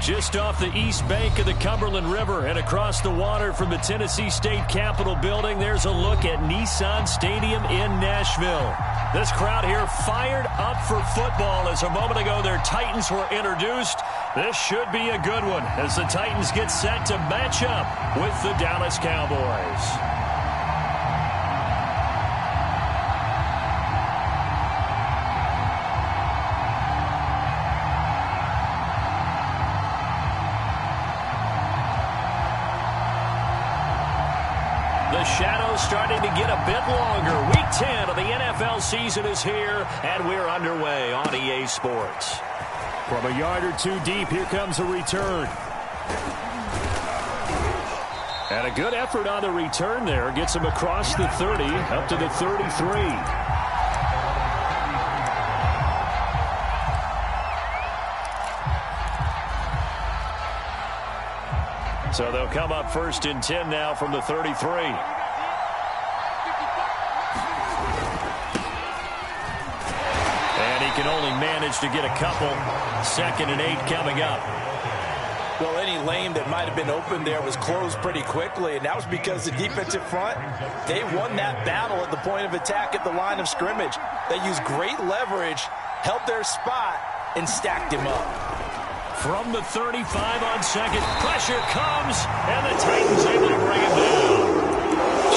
Just off the east bank of the Cumberland River and across the water from the Tennessee State Capitol building, there's a look at Nissan Stadium in Nashville. This crowd here fired up for football as a moment ago their Titans were introduced. This should be a good one as the Titans get set to match up with the Dallas Cowboys. The shadow's starting to get a bit longer. Week 10 of the NFL season is here, and we're underway on EA Sports. From a yard or two deep, here comes a return. And a good effort on the return there. Gets him across the 30, up to the 33. So they'll come up 1st and 10 now from the 33. And he can only manage to get a couple. 2nd and 8 coming up. Well, any lane that might have been open there was closed pretty quickly, and that was because the defensive front, they won that battle at the point of attack at the line of scrimmage. They used great leverage, held their spot, and stacked him up. From the 35 on 2nd, pressure comes, and the Titans able to bring him down.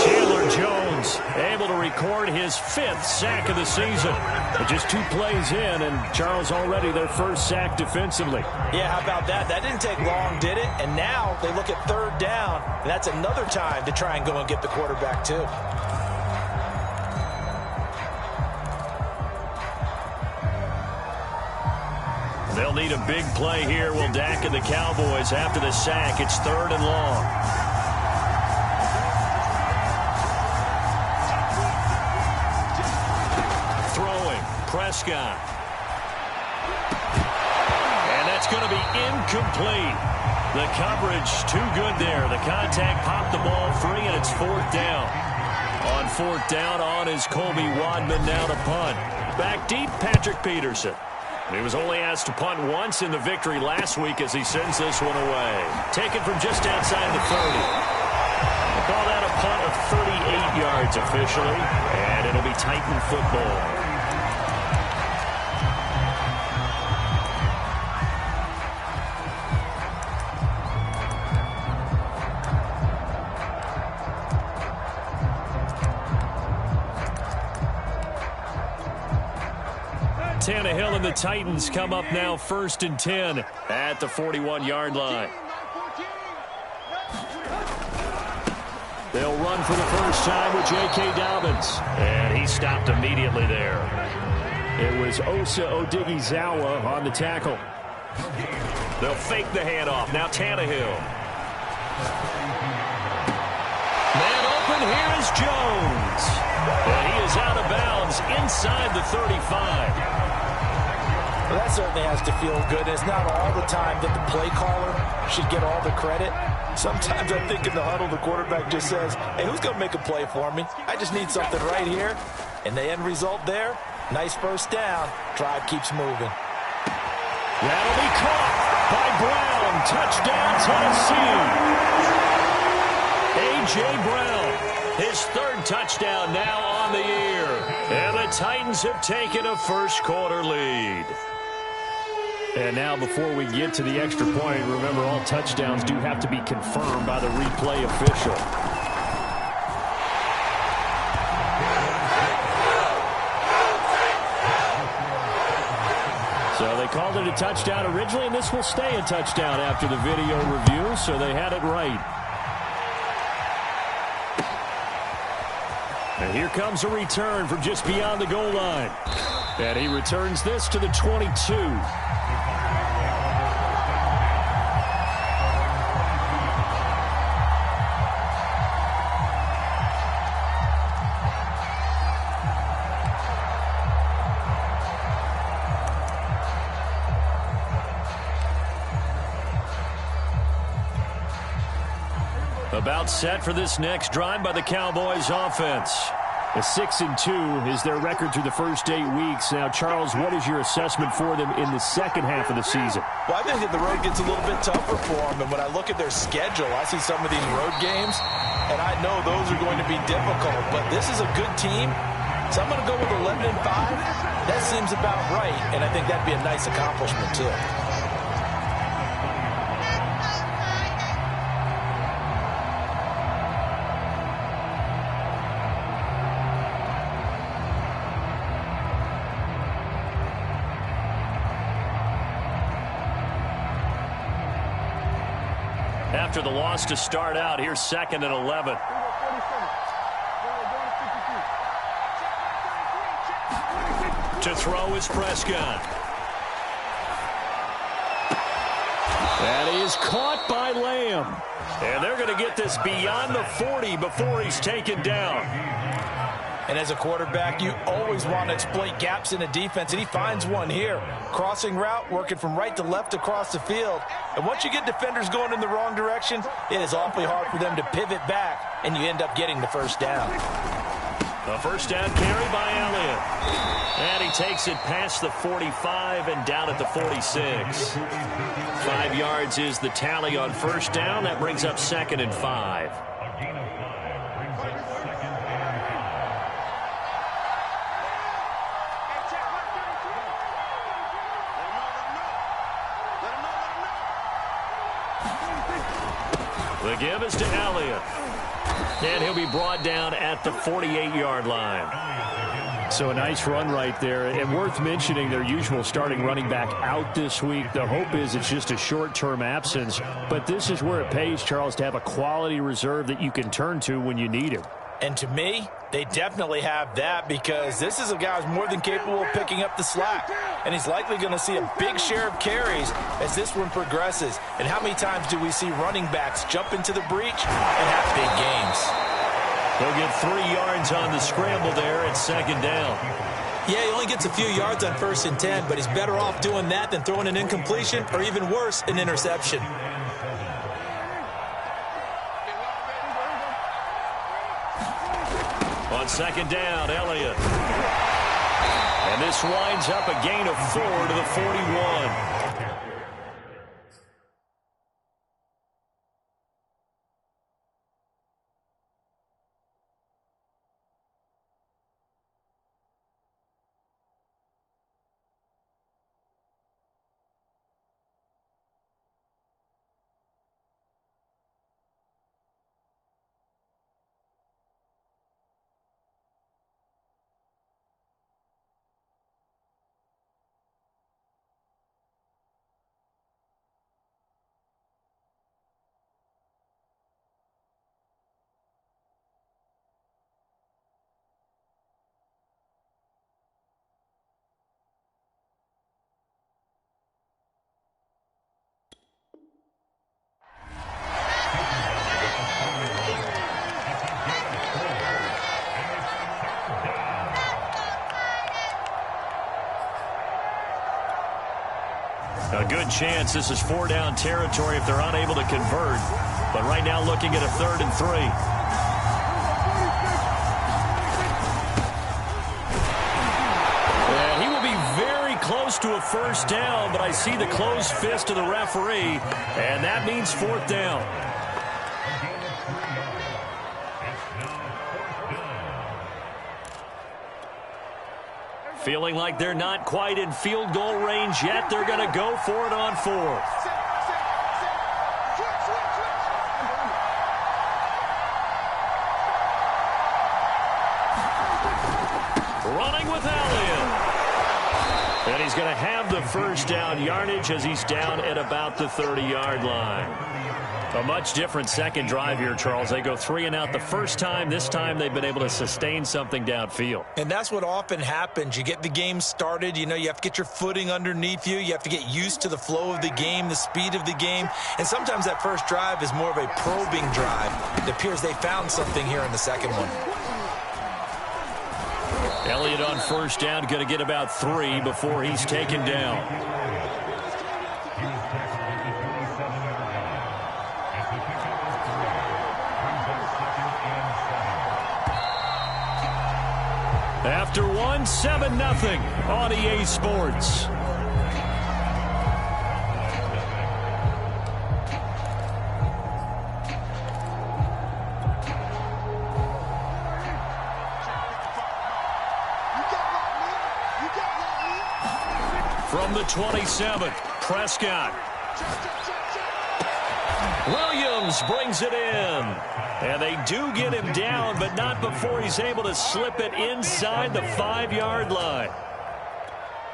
Chandler Jones able to record his 5th sack of the season. But just 2 plays in, and Charles already their 1st sack defensively. Yeah, how about that? That didn't take long, did it? And now they look at 3rd down, and that's another time to try and go and get the quarterback too. They'll need a big play here. Will Dak and the Cowboys after the sack. It's 3rd and long. Throwing. Prescott. And that's going to be incomplete. The coverage too good there. The contact popped the ball free, and it's 4th down. On 4th down on is Colby Wadman now to punt. Back deep, Patrick Peterson. He was only asked to punt once in the victory last week as he sends this one away. Taken from just outside the 30. We'll call that a punt of 38 yards officially, and it'll be Titan football. Tannehill and the Titans come up now 1st and 10 at the 41-yard line. They'll run for the first time with J.K. Dobbins. And he stopped immediately there. It was Osa Odighizuwa on the tackle. They'll fake the handoff. Now Tannehill. Man open, here is Jones. And he is out of bounds inside the 35. Well, that certainly has to feel good. It's not all the time that the play caller should get all the credit. Sometimes I think in the huddle, the quarterback just says, hey, who's going to make a play for me? I just need something right here. And the end result there, nice 1st down. Drive keeps moving. That'll be caught by Brown. Touchdown, Tennessee. A.J. Brown, his 3rd touchdown now on the year. And the Titans have taken a 1st quarter lead. And now before we get to the extra point, remember all touchdowns do have to be confirmed by the replay official. So they called it a touchdown originally, and this will stay a touchdown after the video review, so they had it right. And here comes a return from just beyond the goal line. And he returns this to the 22. About set for this next drive by the Cowboys offense. A 6-2 is their record through the first 8 weeks. Now, Charles, what is your assessment for them in the second half of the season? Well, I think that the road gets a little bit tougher for them. And when I look at their schedule, I see some of these road games, and I know those are going to be difficult. But this is a good team, so I'm going to go with 11-5. That seems about right, and I think that'd be a nice accomplishment, too. After the loss to start out, here's 2nd and 11. To throw is Prescott. That is caught by Lamb. And they're going to get this beyond the 40 before he's taken down. And as a quarterback, you always want to exploit gaps in a defense, and he finds one here. Crossing route, working from right to left across the field. And once you get defenders going in the wrong direction, it is awfully hard for them to pivot back, and you end up getting the first down. A first down carry by Elliott. And he takes it past the 45 and down at the 46. 5 yards is the tally on first down. That brings up 2nd and 5. The give is to Elliott. And he'll be brought down at the 48-yard line. So a nice run right there. And worth mentioning, their usual starting running back out this week. The hope is it's just a short-term absence. But this is where it pays, Charles, to have a quality reserve that you can turn to when you need him. And to me, they definitely have that, because this is a guy who's more than capable of picking up the slack. And he's likely going to see a big share of carries as this one progresses. And how many times do we see running backs jump into the breach and have big games? They'll get 3 yards on the scramble there at 2nd down. Yeah, he only gets a few yards on 1st and 10, but he's better off doing that than throwing an incompletion, or even worse, an interception. On 2nd down, Elliott. And this winds up a gain of 4 to the 41. A good chance this is 4-down territory if they're unable to convert. But right now looking at a 3rd and 3. And he will be very close to a first down, but I see the closed fist of the referee, and that means 4th down. Feeling like they're not quite in field goal range yet. They're going to go for it on 4th. Running with Elliott. And he's going to have the first down yardage as he's down at about the 30-yard line. A much different second drive here, Charles. They go 3 and out the first time. This time they've been able to sustain something downfield. And that's what often happens. You get the game started. You know, you have to get your footing underneath you. You have to get used to the flow of the game, the speed of the game. And sometimes that first drive is more of a probing drive. It appears they found something here in the second one. Elliott on first down, going to get about 3 before he's taken down. After one, 7-0 on EA Sports. From the 27, Prescott. Williams brings it in. And they do get him down, but not before he's able to slip it inside the 5-yard line.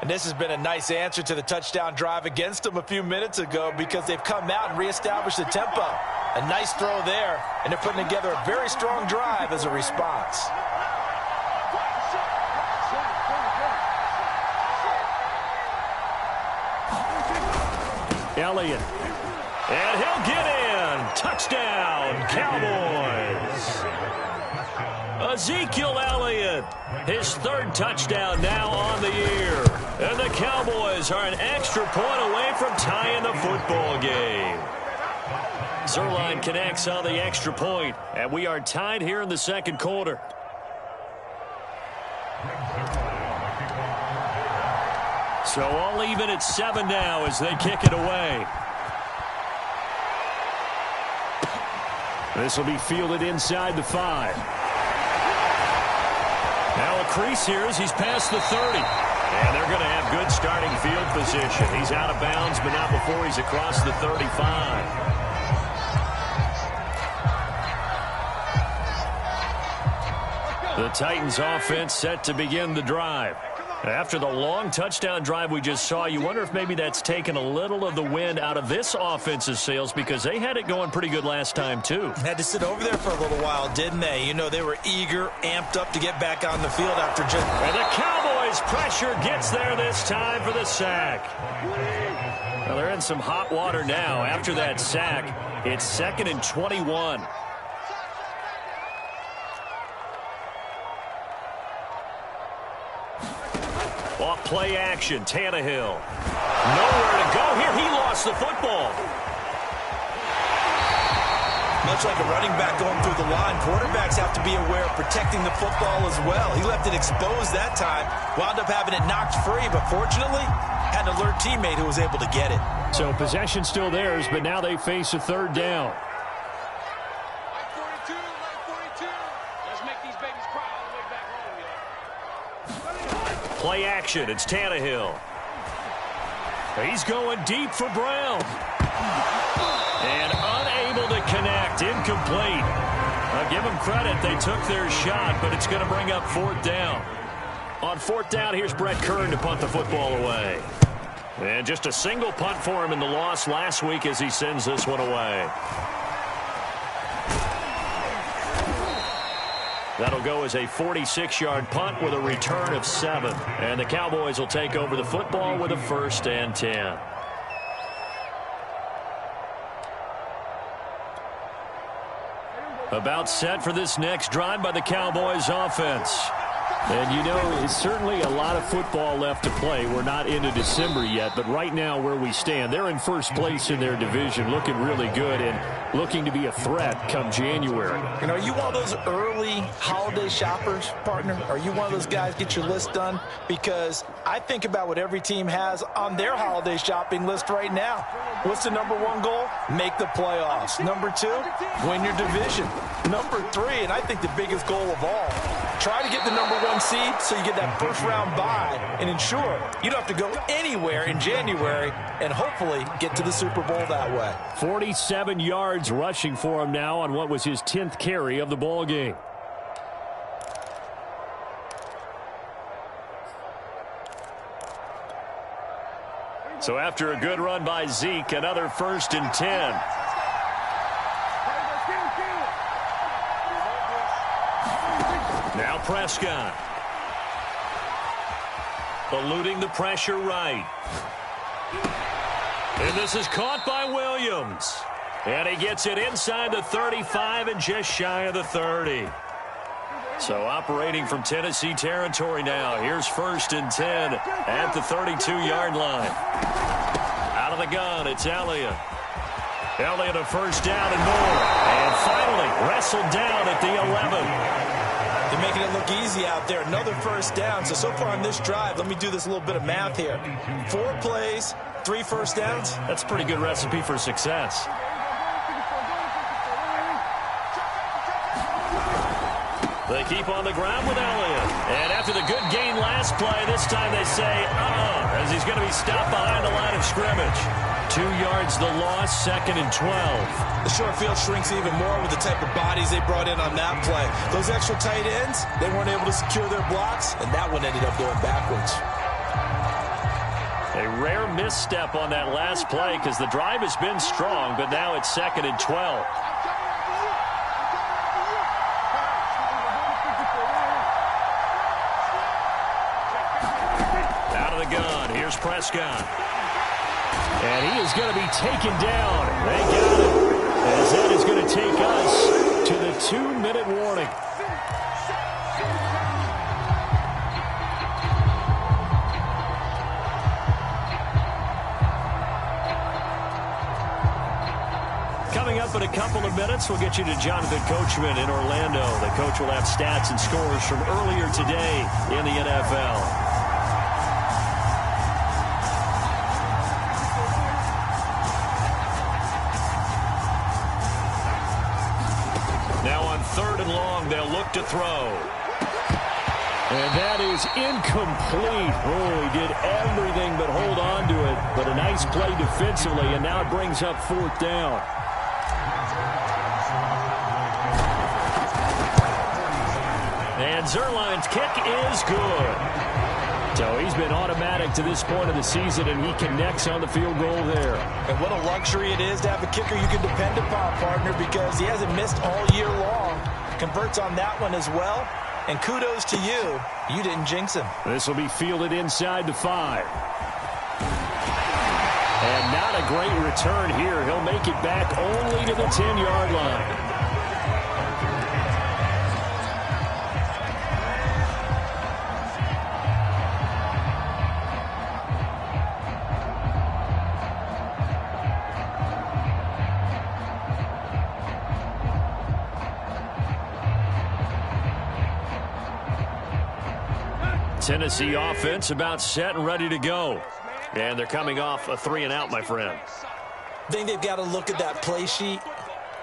And this has been a nice answer to the touchdown drive against them a few minutes ago because they've come out and reestablished the tempo. A nice throw there, and they're putting together a very strong drive as a response. Elliott. And he'll get in. Touchdown, Cowboys. Ezekiel Elliott, his 3rd touchdown now on the year. And the Cowboys are an extra point away from tying the football game. Zerline connects on the extra point, and we are tied here in the 2nd quarter. So all even at 7 now as they kick it away. This will be fielded inside the 5. Now a crease here as he's past the 30. And they're going to have good starting field position. He's out of bounds, but not before he's across the 35. The Titans offense set to begin the drive. After the long touchdown drive we just saw, you wonder if maybe that's taken a little of the wind out of this offense's sails because they had it going pretty good last time, too. Had to sit over there for a little while, didn't they? You know, they were eager, amped up to get back on the field after just... And the Cowboys' pressure gets there this time for the sack. Well, they're in some hot water now. After that sack, it's 2nd and 21. Off play action, Tannehill. Nowhere to go here. He lost the football. Much like a running back going through the line, quarterbacks have to be aware of protecting the football as well. He left it exposed that time, wound up having it knocked free, but fortunately, had an alert teammate who was able to get it. So possession still theirs, but now they face a 3rd down. Play action, it's Tannehill. He's going deep for Brown. And unable to connect, incomplete. I'll give them credit, they took their shot, but it's going to bring up 4th down. On 4th down, here's Brett Kern to punt the football away. And just a single punt for him in the loss last week as he sends this one away. That'll go as a 46-yard punt with a return of 7. And the Cowboys will take over the football with a 1st and 10. About set for this next drive by the Cowboys offense. And, you know, it's certainly a lot of football left to play. We're not into December yet, but right now where we stand, they're in 1st place in their division, looking really good and looking to be a threat come January. You know, are you one of those early holiday shoppers, partner? Are you one of those guys get your list done? Because I think about what every team has on their holiday shopping list right now. What's the #1 goal? Make the playoffs. #2, win your division. #3, and I think the biggest goal of all, try to get the #1 seed so you get that 1st round bye and ensure you don't have to go anywhere in January and hopefully get to the Super Bowl that way. 47 yards rushing for him now on what was his 10th carry of the ball game. So after a good run by Zeke, another 1st and 10. Now Prescott. Eluding the pressure right. And this is caught by Williams. And he gets it inside the 35 and just shy of the 30. So operating from Tennessee territory now. Here's 1st and 10 at the 32-yard line. Out of the gun, it's Elliott. Elliott a 1st down and more. And finally wrestled down at the 11. They're making it look easy out there. Another first down. So far on this drive, let me do this little bit of math here. 4 plays, 3 first downs. That's a pretty good recipe for success. They keep on the ground with Elliott. And after the good gain last play, this time they say, as he's going to be stopped behind the line of scrimmage. 2 yards the loss, 2nd and 12. The short field shrinks even more with the type of bodies they brought in on that play. Those extra tight ends, they weren't able to secure their blocks, and that one ended up going backwards. A rare misstep on that last play because the drive has been strong, but now it's 2nd and 12. Out of the gun, here's Prescott. And he is going to be taken down. They got it. As that is going to take us to the 2-minute warning. Coming up in a couple of minutes, we'll get you to Jonathan Coachman in Orlando. The coach will have stats and scores from earlier today in the NFL. Now on 3rd and long, they'll look to throw. And that is incomplete. Oh, he did everything but hold on to it. But a nice play defensively, and now it brings up 4th down. And Zerline's kick is good. So he's been automatic to this point of the season, and he connects on the field goal there. And what a luxury it is to have a kicker you can depend upon, partner, because he hasn't missed all year long. Converts on that one as well. And kudos to you. You didn't jinx him. This will be fielded inside the 5. And not a great return here. He'll make it back only to the 10-yard line. Tennessee offense about set and ready to go. And they're coming off a 3-and-out, my friend. I think they've got to look at that play sheet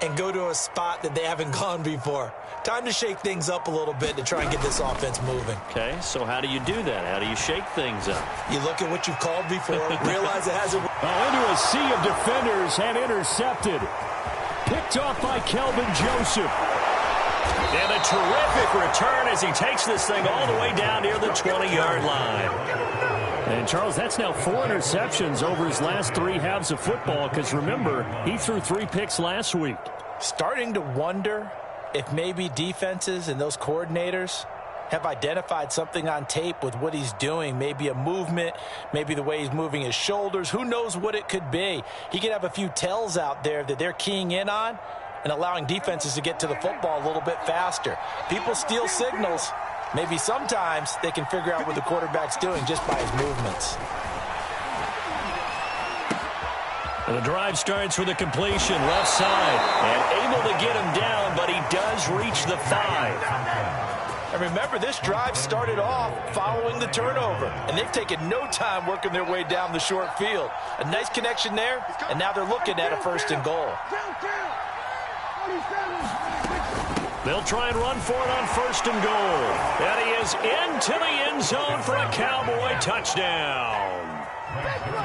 and go to a spot that they haven't gone before. Time to shake things up a little bit to try and get this offense moving. Okay, so how do you do that? How do you shake things up? You look at what you've called before, realize it hasn't worked. Into a sea of defenders and intercepted. Picked off by Kelvin Joseph. And a terrific return as he takes this thing all the way down near the 20-yard line. And, Charles, that's now 4 interceptions over his last 3 halves of football because, remember, he threw 3 picks last week. Starting to wonder if maybe defenses and those coordinators have identified something on tape with what he's doing. Maybe a movement, maybe the way he's moving his shoulders. Who knows what it could be? He could have a few tells out there that they're keying in on and allowing defenses to get to the football a little bit faster. People steal signals. Maybe sometimes they can figure out what the quarterback's doing just by his movements. The drive starts with a completion left side and able to get him down, but he does reach the 5. And remember, this drive started off following the turnover, and they've taken no time working their way down the short field. A nice connection there, and now they're looking at a 1st and goal. They'll try and run for it on 1st and goal. And he is into the end zone for a Cowboy touchdown.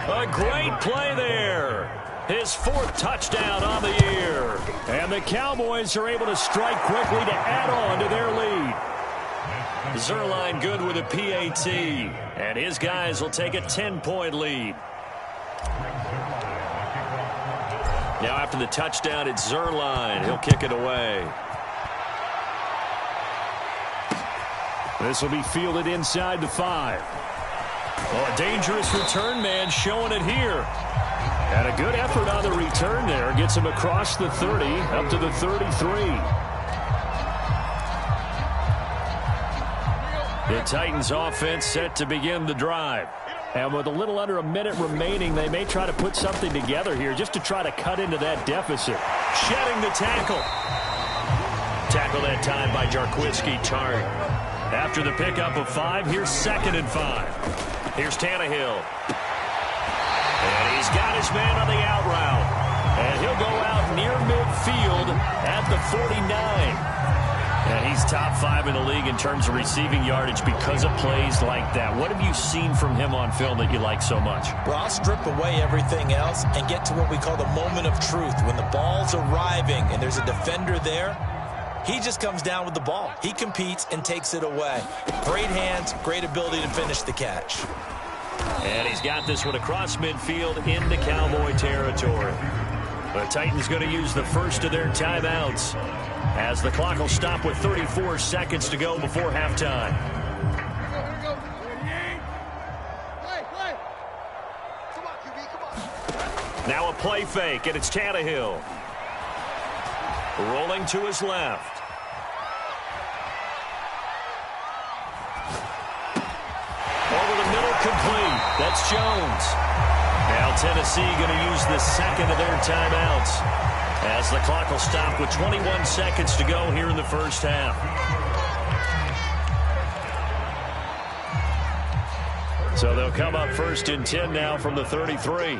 A great play there. His 4th touchdown on the year. And the Cowboys are able to strike quickly to add on to their lead. Zerline good with a PAT. And his guys will take a 10-point lead. Now after the touchdown, it's Zerline. He'll kick it away. This will be fielded inside the 5. Oh, a dangerous return man showing it here. And a good effort on the return there. Gets him across the 30, up to the 33. The Titans offense set to begin the drive. And with a little under a minute remaining, they may try to put something together here just to try to cut into that deficit. Shedding the tackle. tackle that time by Jarquiski Tartt. After the pickup of 5, here's 2nd and 5. Here's Tannehill. And he's got his man on the out route. And he'll go out near midfield at the 49. And he's top 5 in the league in terms of receiving yardage because of plays like that. What have you seen from him on film that you like so much? Well, I'll strip away everything else and get to what we call the moment of truth. When the ball's arriving and there's a defender there, he just comes down with the ball. He competes and takes it away. Great hands, great ability to finish the catch. And he's got this one across midfield into Cowboy territory. The Titans going to use the first of their timeouts as the clock will stop with 34 seconds to go before halftime. Now a play fake, and it's Tannehill. Rolling to his left. Over the middle, complete. That's Jones. Now Tennessee going to use the second of their timeouts as the clock will stop with 21 seconds to go here in the first half. So they'll come up 1st and 10 now from the 33.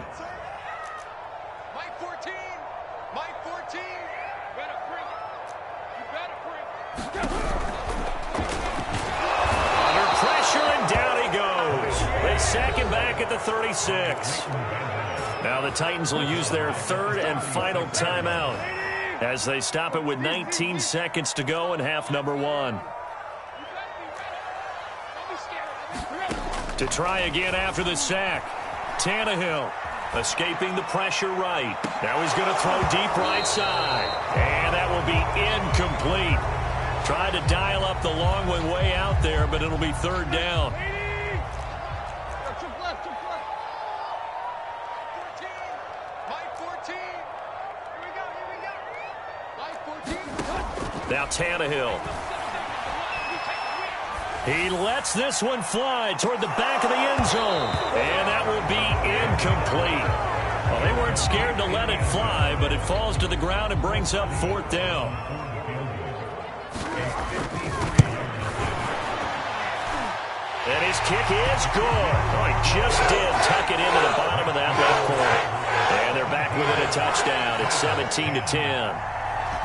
Sack him back at the 36. Now the Titans will use their 3rd and final timeout as they stop it with 19 seconds to go in half number 1. To try again after the sack. Tannehill escaping the pressure right. Now he's going to throw deep right side. And that will be incomplete. Tried to dial up the long one way out there, but it'll be 3rd down. Now Tannehill. He lets this one fly toward the back of the end zone. And that will be incomplete. Well, they weren't scared to let it fly, but it falls to the ground and brings up 4th down. And his kick is good. Oh, he just did tuck it into the bottom of that left corner. And they're back within a touchdown. It's 17-10.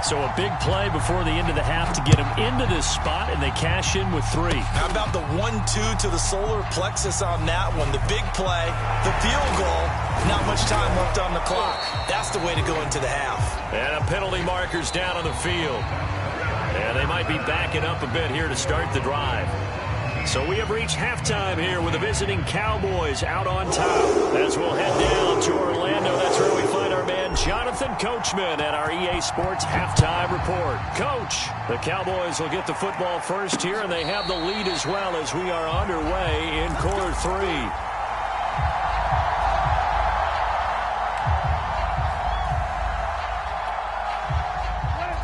So a big play before the end of the half to get him into this spot, and they cash in with 3. How about the 1-2 to the solar plexus on that one? The big play, the field goal, not much time left on the clock. That's the way to go into the half. And a penalty marker's down on the field. And they might be backing up a bit here to start the drive. So we have reached halftime here with the visiting Cowboys out on top. As we'll head down to Orlando, that's where we find our man Jonathan Coachman at our EA Sports Halftime Report. Coach, the Cowboys will get the football first here, and they have the lead as well as we are underway in quarter 3.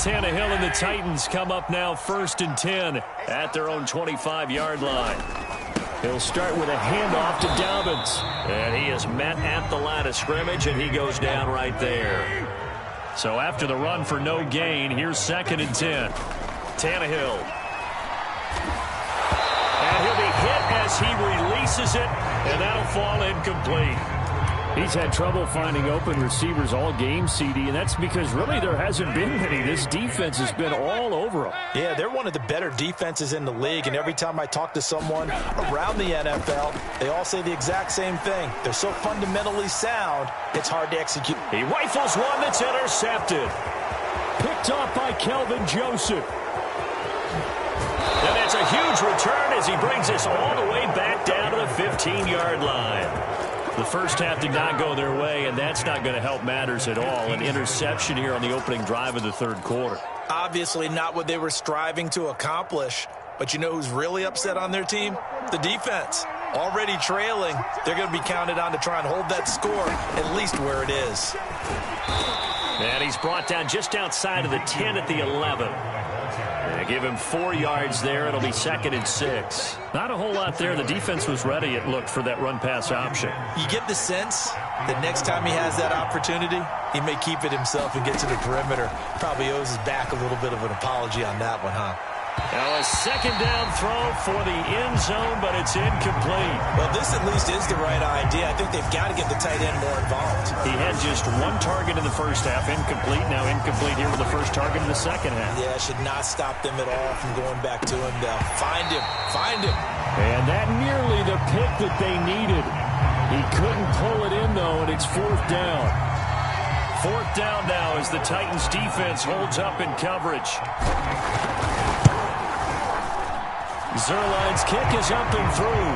Tannehill and the Titans come up now 1st and 10 at their own 25-yard line. He'll start with a handoff to Dobbins. And he is met at the line of scrimmage, and he goes down right there. So after the run for no gain, here's 2nd and 10. Tannehill. And he'll be hit as he releases it, and that'll fall incomplete. He's had trouble finding open receivers all game, CD, and that's because really there hasn't been many. This defense has been all over them. Yeah, they're one of the better defenses in the league, and every time I talk to someone around the NFL, they all say the exact same thing. They're so fundamentally sound, it's hard to execute. He rifles one that's intercepted. Picked off by Kelvin Joseph. And that's a huge return as he brings us all the way back down to the 15-yard line. The first half did not go their way, and that's not going to help matters at all. An interception here on the opening drive of the 3rd quarter. Obviously not what they were striving to accomplish. But you know who's really upset on their team? The defense. Already trailing. They're going to be counted on to try and hold that score at least where it is. And he's brought down just outside of the 10 at the 11. I give him 4 yards there. It'll be 2nd and 6. Not a whole lot there. The defense was ready, it looked, for that run-pass option. You get the sense that next time he has that opportunity, he may keep it himself and get to the perimeter. Probably owes his back a little bit of an apology on that one, huh? Now a 2nd down throw for the end zone, but it's incomplete. Well, this at least is the right idea. I think they've got to get the tight end more involved. He had just 1 target in the first half, incomplete. Now incomplete here with the first target in the second half. Yeah, should not stop them at all from going back to him. They'll find him. And that nearly the pick that they needed. He couldn't pull it in, though, and it's 4th down. 4th down now as the Titans defense holds up in coverage. Zerline's kick is up and through.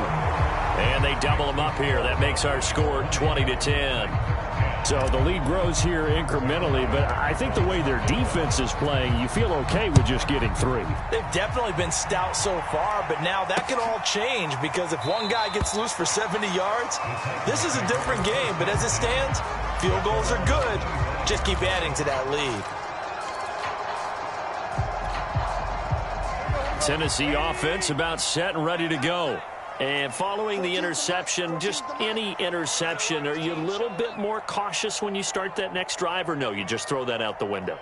And they double him up here. That makes our score 20-10. So the lead grows here incrementally, but I think the way their defense is playing, you feel okay with just getting 3. They've definitely been stout so far, but now that can all change because if one guy gets loose for 70 yards, this is a different game. But as it stands, field goals are good. Just keep adding to that lead. Tennessee offense about set and ready to go. And following the interception, just any interception, are you a little bit more cautious when you start that next drive, or no, you just throw that out the window?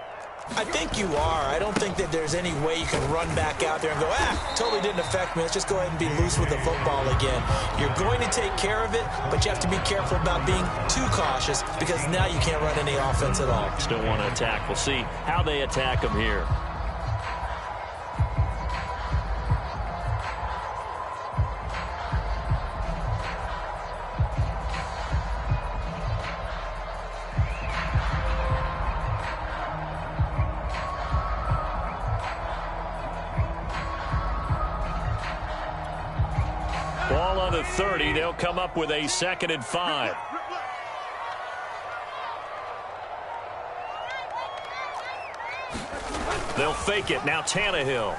I think you are. I don't think that there's any way you can run back out there and go, totally didn't affect me. Let's just go ahead and be loose with the football again. You're going to take care of it, but you have to be careful about being too cautious because now you can't run any offense at all. Still want to attack. We'll see how they attack them here. Ball on the 30. They'll come up with a 2nd and 5. They'll fake it. Now Tannehill.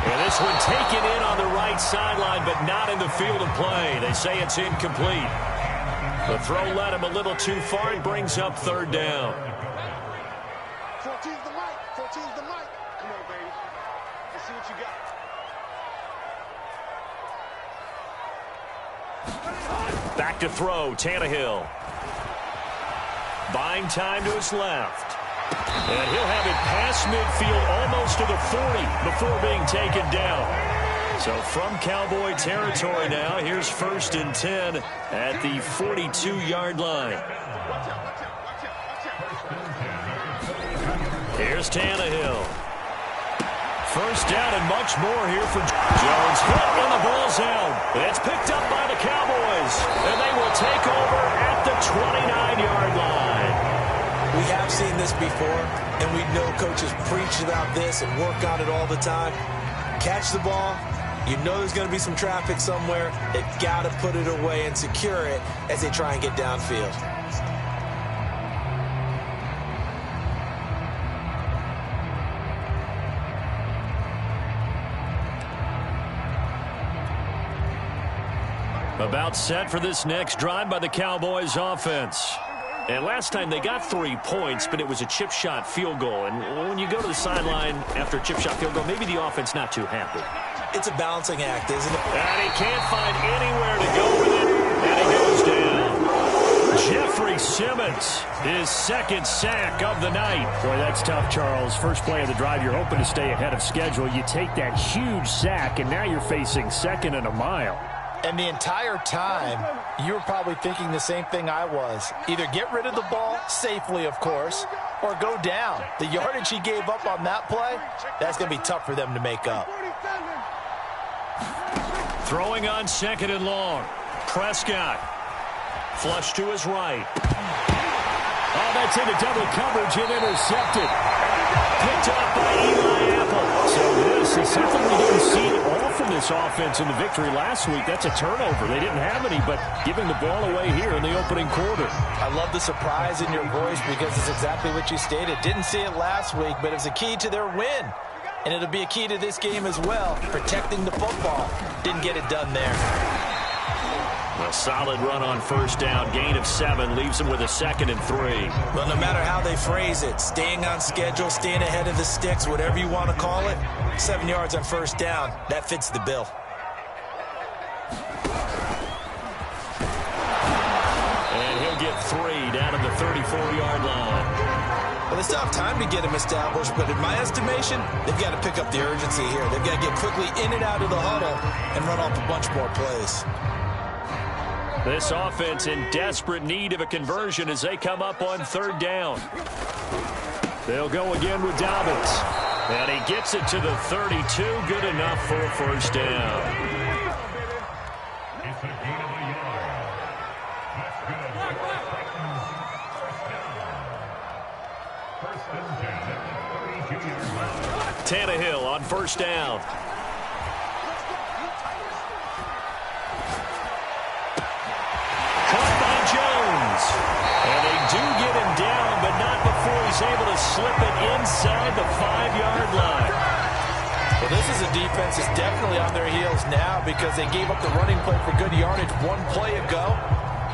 And this one taken in on the right sideline, but not in the field of play. They say it's incomplete. The throw led him a little too far and brings up 3rd down. 14's the mic. 14's the mic. Come on, baby. Let's see what you got. Back to throw, Tannehill. Buying time to his left. And he'll have it past midfield almost to the 40 before being taken down. So from Cowboy territory now, here's 1st and 10 at the 42-yard line. Here's Tannehill. 1st down and much more here for Jones. Hit and the ball's out. It's picked up by the Cowboys. And they will take over at the 29-yard line. We have seen this before, and we know coaches preach about this and work on it all the time. Catch the ball. You know there's going to be some traffic somewhere. They've got to put it away and secure it as they try and get downfield. About set for this next drive by the Cowboys offense. And last time they got 3 points, but it was a chip shot field goal. And when you go to the sideline after a chip shot field goal, maybe the offense not too happy. It's a balancing act, isn't it? And he can't find anywhere to go with it. And he goes down. Jeffrey Simmons, his 2nd sack of the night. Boy, that's tough, Charles. First play of the drive, you're hoping to stay ahead of schedule. You take that huge sack, and now you're facing 2nd and a mile. And the entire time, you were probably thinking the same thing I was. Either get rid of the ball, safely of course, or go down. The yardage he gave up on that play, that's going to be tough for them to make up. Throwing on 2nd and long. Prescott. Flush to his right. Oh, that's into double coverage and intercepted. Picked up by Eli Apple. So this is something we didn't see all from this offense in the victory last week. That's a turnover. They didn't have any, but giving the ball away here in the opening quarter. I love the surprise in your voice because it's exactly what you stated. Didn't see it last week, but it was a key to their win. And it'll be a key to this game as well, protecting the football. Didn't get it done there. A solid run on first down. Gain of 7 leaves him with a 2nd and 3. Well, no matter how they phrase it, staying on schedule, staying ahead of the sticks, whatever you want to call it, 7 yards on first down, that fits the bill. And he'll get 3 down at the 34-yard line. Well, they still have time to get him established, but in my estimation, they've got to pick up the urgency here. They've got to get quickly in and out of the huddle and run off a bunch more plays. This offense in desperate need of a conversion as they come up on 3rd down. They'll go again with Dobbins. And he gets it to the 32. Good enough for a first down. Tannehill on first down. Caught by Jones. And they do get him down, but not before he's able to slip it inside the 5-yard line. Well, this is a defense that's definitely on their heels now because they gave up the running play for good yardage 1 play ago.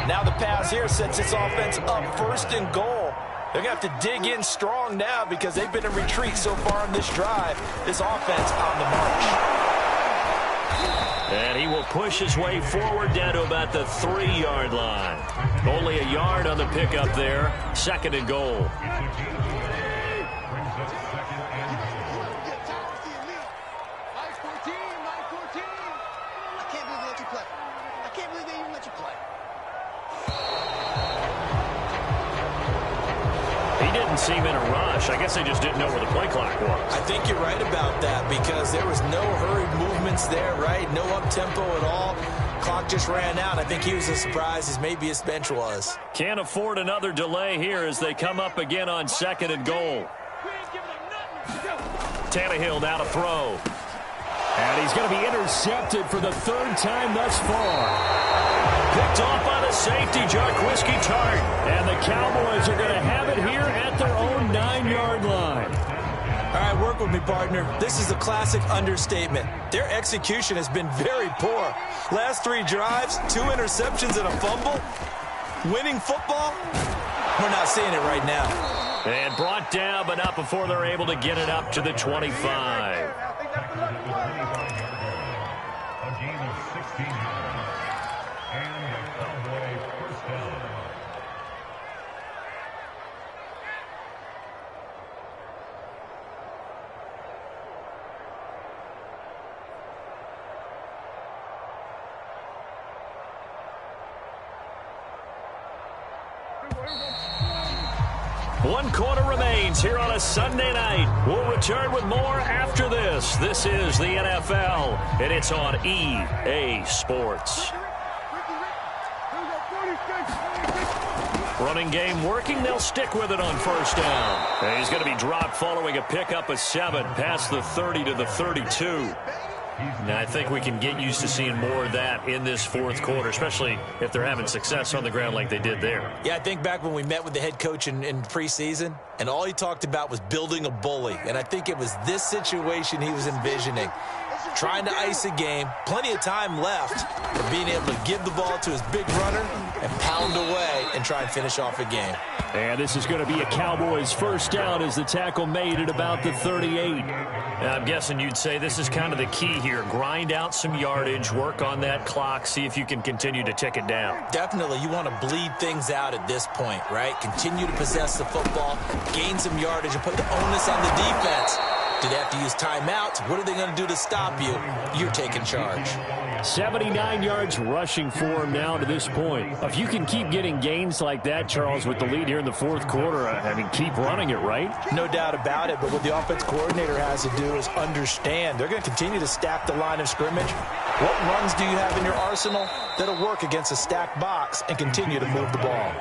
Now the pass here sets this offense up 1st and goal. They're going to have to dig in strong now because they've been in retreat so far in this drive. This offense on the march. And he will push his way forward down to about the 3-yard line. Only a yard on the pickup there. 2nd and goal. Seem in a rush. I guess they just didn't know where the play clock was. I think you're right about that because there was no hurried movements there, right? No up-tempo at all. Clock just ran out. I think he was as surprised as maybe his bench was. Can't afford another delay here as they come up again on 2nd and goal. Tannehill now to throw. And he's going to be intercepted for the 3rd time thus far. Picked off by the safety, Jarquiski Tart. And the Cowboys are going to have it here at their own 9-yard line. All right, work with me, partner. This is a classic understatement. Their execution has been very poor. Last 3 drives, 2 interceptions and a fumble. Winning football? We're not seeing it right now. And brought down, but not before they're able to get it up to the 25. One quarter remains here on a Sunday night. We'll return with more after this. This is the NFL, and it's on EA Sports. Running game working. They'll stick with it on first down. And he's going to be dropped following a pickup of 7 past the 30 to the 32. Now, I think we can get used to seeing more of that in this 4th quarter, especially if they're having success on the ground like they did there. Yeah, I think back when we met with the head coach in preseason, and all he talked about was building a bully. And I think it was this situation he was envisioning. Trying to ice a game, plenty of time left for being able to give the ball to his big runner and pound away and try and finish off a game. And this is going to be a Cowboys first down as the tackle made at about the 38. Now, I'm guessing you'd say this is kind of the key here. Grind out some yardage, work on that clock, see if you can continue to tick it down. Definitely, you want to bleed things out at this point, right? Continue to possess the football, gain some yardage, and put the onus on the defense. Do they have to use timeouts? What are they going to do to stop you? You're taking charge. 79 yards rushing for him now to this point. If you can keep getting gains like that, Charles, with the lead here in the 4th quarter, I mean, keep running it, right? No doubt about it, but what the offense coordinator has to do is understand. They're going to continue to stack the line of scrimmage. What runs do you have in your arsenal that'll work against a stacked box and continue to move the ball?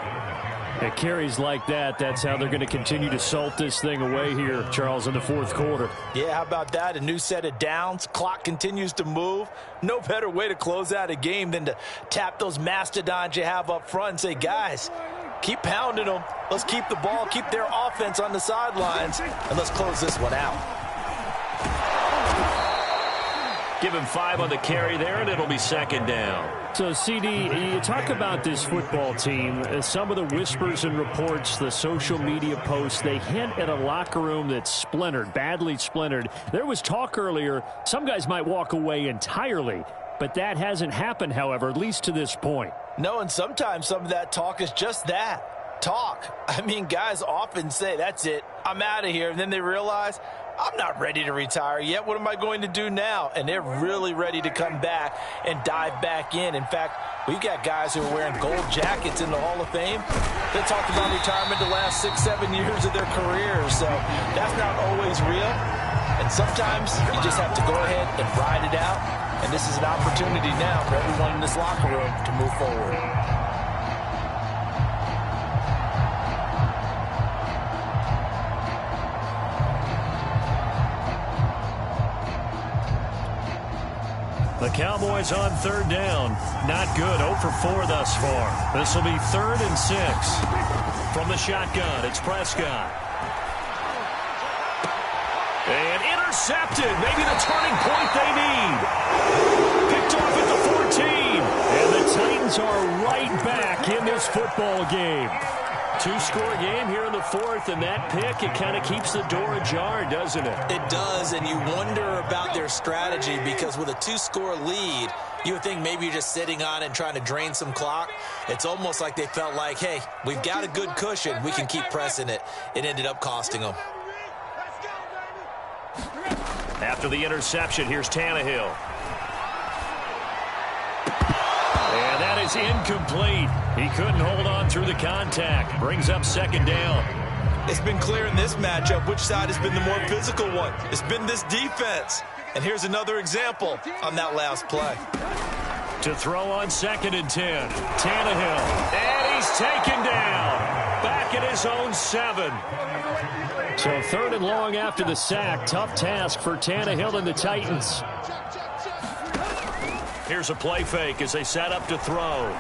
At carries like that, that's how they're going to continue to salt this thing away here, Charles, in the 4th quarter. Yeah, how about that? A new set of downs. Clock continues to move. No better way to close out a game than to tap those mastodons you have up front and say, guys, keep pounding them. Let's keep the ball, keep their offense on the sidelines, and let's close this one out. Give him 5 on the carry there, and it'll be second down. So, CD, you talk about this football team. Some of the whispers and reports, the social media posts, they hint at a locker room that's splintered, badly splintered. There was talk earlier, some guys might walk away entirely. But that hasn't happened, however, at least to this point. No, and sometimes some of that talk is just that, talk. I mean, guys often say, that's it, I'm out of here. And then they realize, I'm not ready to retire yet. What am I going to do now? And they're really ready to come back and dive back in. In fact, we've got guys who are wearing gold jackets in the Hall of Fame. They talked about retirement the last 6-7 years of their careers. So that's not always real. And sometimes you just have to go ahead and ride it out. And this is an opportunity now for everyone in this locker room to move forward. The Cowboys on third down. Not good. 0 for 4 thus far. This will be 3rd and 6. From the shotgun, it's Prescott. And intercepted. Maybe the turning point they need. Picked off at the 14. And the Titans are right back in this football game. 2-score game here in the 4th, and that pick, it kind of keeps the door ajar, doesn't it? It does, and you wonder about their strategy because with a 2-score lead, you would think maybe you're just sitting on it and trying to drain some clock. It's almost like they felt like, hey, we've got a good cushion. We can keep pressing it. It ended up costing them. After the interception, here's Tannehill. And that is incomplete. He couldn't hold on through the contact. Brings up second down. It's been clear in this matchup which side has been the more physical one. It's been this defense. And here's another example on that last play. To throw on 2nd and 10. Tannehill. And he's taken down. Back at his own 7. So 3rd and long after the sack. Tough task for Tannehill and the Titans. Here's a play fake as they set up to throw.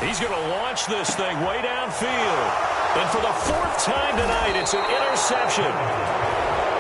He's going to launch this thing way downfield. And for the 4th time tonight, it's an interception.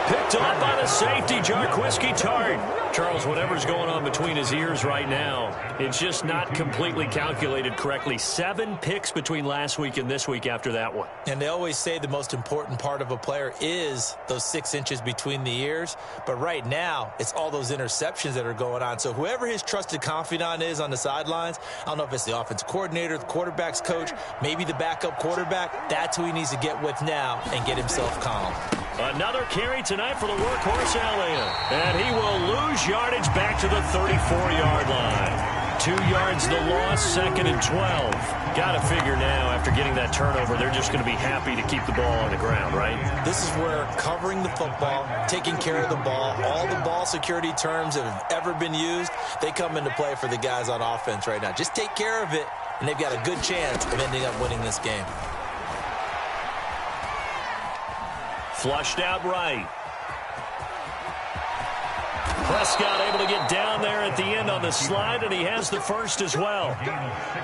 Picked up by the safety, Jarquiski Tart. Charles, whatever's going on between his ears right now, it's just not completely calculated correctly. 7 picks between last week and this week after that one. And they always say the most important part of a player is those 6 inches between the ears. But right now, it's all those interceptions that are going on. So whoever his trusted confidant is on the sidelines, I don't know if it's the offensive coordinator, the quarterback's coach, maybe the backup quarterback, that's who he needs to get with now and get himself calm. Another carry tonight for the workhorse Elliott. And he will lose yardage back to the 34-yard line. 2 yards the loss, 2nd and 12. Got to figure now, after getting that turnover, they're just going to be happy to keep the ball on the ground, right? This is where covering the football, taking care of the ball, all the ball security terms that have ever been used, they come into play for the guys on offense right now. Just take care of it, and they've got a good chance of ending up winning this game. Flushed out right. Prescott able to get down there at the end on the slide, and he has the first as well.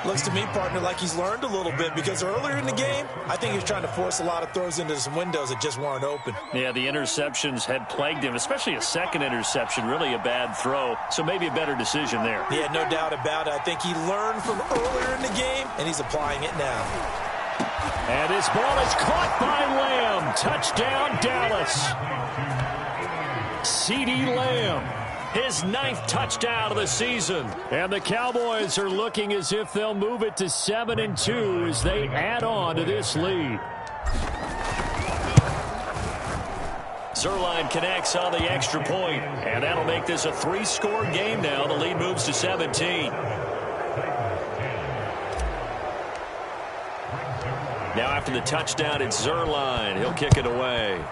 Looks to me, partner, like he's learned a little bit because earlier in the game, I think he was trying to force a lot of throws into some windows that just weren't open. Yeah, the interceptions had plagued him, especially a second interception, really a bad throw, so maybe a better decision there. Yeah, no doubt about it. I think he learned from earlier in the game, and he's applying it now. And his ball is caught by Lamb. Touchdown, Dallas. CeeDee Lamb, his 9th touchdown of the season. And the Cowboys are looking as if they'll move it to 7-2 as they add on to this lead. Zuerlein connects on the extra point, and that'll make this a 3-score game now. The lead moves to 17. Now after the touchdown, it's Zuerlein. He'll kick it away.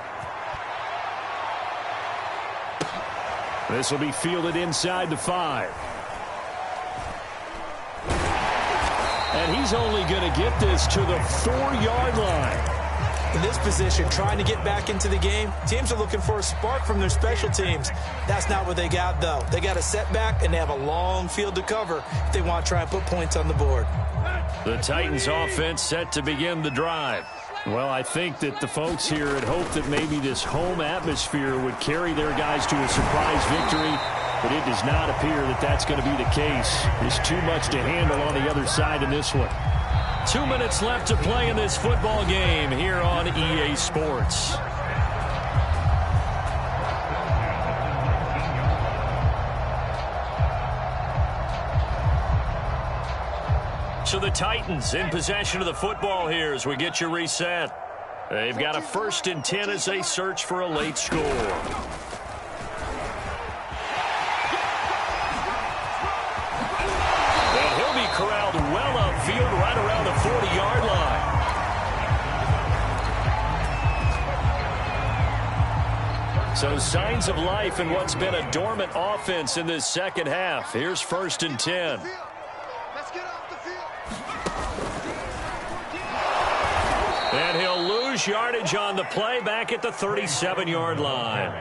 This will be fielded inside the 5. And he's only going to get this to the 4-yard line. In this position, trying to get back into the game, teams are looking for a spark from their special teams. That's not what they got, though. They got a setback, and they have a long field to cover if they want to try and put points on the board. The Titans offense set to begin the drive. Well, I think that the folks here had hoped that maybe this home atmosphere would carry their guys to a surprise victory. but it does not appear that that's going to be the case. There's too much to handle on the other side in this one. 2 minutes left to play in this football game here on EA Sports. So the Titans in possession of the football here as we get you reset. They've got a 1st and 10 as they search for a late score. And he'll be corralled well upfield right around the 40-yard line. So signs of life in what's been a dormant offense in this second half. Here's 1st and 10. And he'll lose yardage on the play back at the 37-yard line.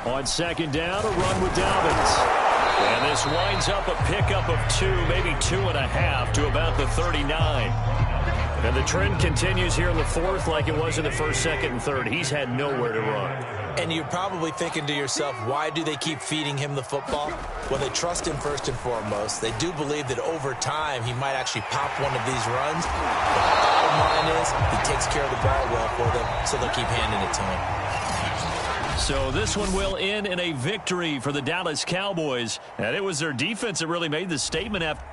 On 2nd down, a run with Dobbins. And this winds up a pickup of 2, maybe 2.5 to about the 39. And the trend continues here in the 4th like it was in the 1st, 2nd, and 3rd. He's had nowhere to run. And you're probably thinking to yourself, why do they keep feeding him the football? Well, they trust him first and foremost. They do believe that over time he might actually pop one of these runs. But the bottom line is he takes care of the ball well for them, so they'll keep handing it to him. So this one will end in a victory for the Dallas Cowboys. And it was their defense that really made the statement after